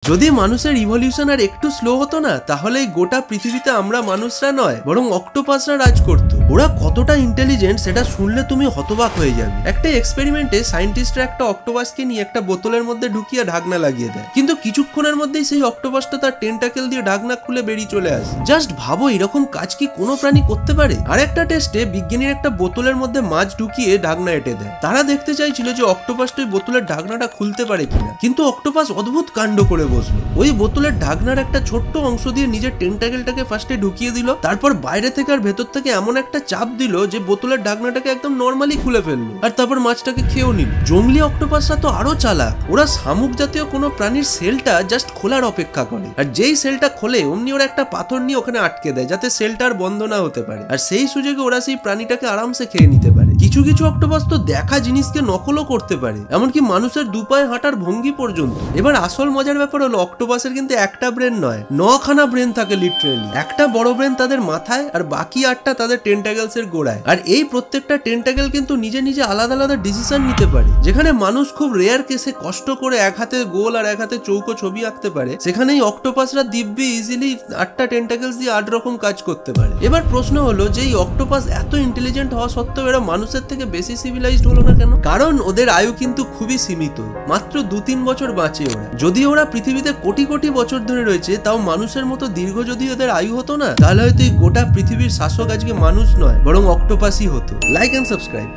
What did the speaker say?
যদি মানুষের ইভলিউশন আর একটু স্লো হতো না, তাহলে এই গোটা পৃথিবীতে আমরা মানুষরা নয় বরং অক্টোপাসরা রাজ করতো। ওরা কতটা ইন্টেলিজেন্ট সেটা শুনলে তুমি হতবাক হয়ে যাবে। একটা এক্সপেরিমেন্টে সায়েন্টিস্টরা একটা অক্টোপাসকে নিয়ে একটা বোতলের মধ্যে ঢুকিয়ে ঢাকনা লাগিয়ে দেয়, কিন্তু কিছুক্ষণের মধ্যেই সেই অক্টোপাসটা তার টেন্টাকেল দিয়ে ঢাকনা খুলে বেরিয়ে চলে আসে। জাস্ট ভাবো, এরকম কাজ কি কোনো প্রাণী করতে পারে? আর একটা টেস্টে বিজ্ঞানীর একটা বোতলের মধ্যে মাছ ঢুকিয়ে ঢাকনা এঁটে দেয়। তারা দেখতে চাইছিল যে অক্টোপাসটা ওই বোতলের ঢাকনাটা খুলতে পারে কিনা, কিন্তু অক্টোপাস অদ্ভুত কাণ্ড করে বসলো। ওই বোতলের ঢাকনার একটা ছোট্ট অংশ দিয়ে নিজের টেন্টাকেলটাকে ফার্স্টে ঢুকিয়ে দিল, তারপর বাইরে থেকে আর ভেতর থেকে এমন একটা চাপ দিল যে বোতলের ঢাকনাটাকে একদম নর্মালি খুলে ফেললো, আর তারপর মাছটাকে খেয়েও নিল। জঙ্গলি অক্টোপাসরা তো আরো চালাক। ওরা শামুক জাতীয় কোনো প্রাণীর সেলটা জাস্ট খোলার অপেক্ষা করে, আর যেই সেলটা খোলে অমনি ওরা একটা পাথর নিয়ে ওখানে আটকে দেয় যাতে সেলটা আর বন্ধ না হতে পারে, আর সেই সুযোগে ওরা সেই প্রাণীটাকে আরামসে খেয়ে নিতে পারে। কিছু কিছু অক্টোপাস তো দেখা জিনিসকে নকলও করতে পারে, এমনকি মানুষের দুপায়ে হাঁটার ভঙ্গি পর্যন্ত। এবার আসল মজার ব্যাপার হলো, অক্টোপাসের কিন্তু একটা ব্রেন নয়, 9খানা ব্রেন থাকে লিটারেলি। একটা বড় ব্রেন তাদের মাথায়, আর বাকি 8টা তাদের টেন্টাকেলস এর গোড়ায়। আর এই প্রত্যেকটা টেন্টাকেল কিন্তু নিজে নিজে আলাদা আলাদা ডিসিশন নিতে পারে। যেখানে মানুষ খুব রেয়ার কেসে কষ্ট করে এক হাতে গোল আর এক হাতে চৌকো ছবি আঁকতে পারে, সেখানেই অক্টোপাসরা দিব্যি ইজিলি 8টা টেন্টাকেলস দিয়ে 8 রকম কাজ করতে পারে। এবার প্রশ্ন হলো যে এই অক্টোপাস এত ইন্টেলিজেন্ট হওয়া সত্ত্বেও এরা মানুষের থেকে বেশি সিভিলাইজড হলো না কেন? কারণ ওদের আয়ু কিন্তু খুবই সীমিত, মাত্র 2-3 বছর বাঁচে ওরা। যদি ওরা পৃথিবীতে কোটি কোটি বছর ধরে রয়েছে, তাও মানুষের মতো দীর্ঘ যদি ওদের আয়ু হতো না, তাহলে হয়তো এই গোটা পৃথিবীর শাসক আজকে মানুষ নয় বরং অক্টোপাসই হতো। Like and subscribe.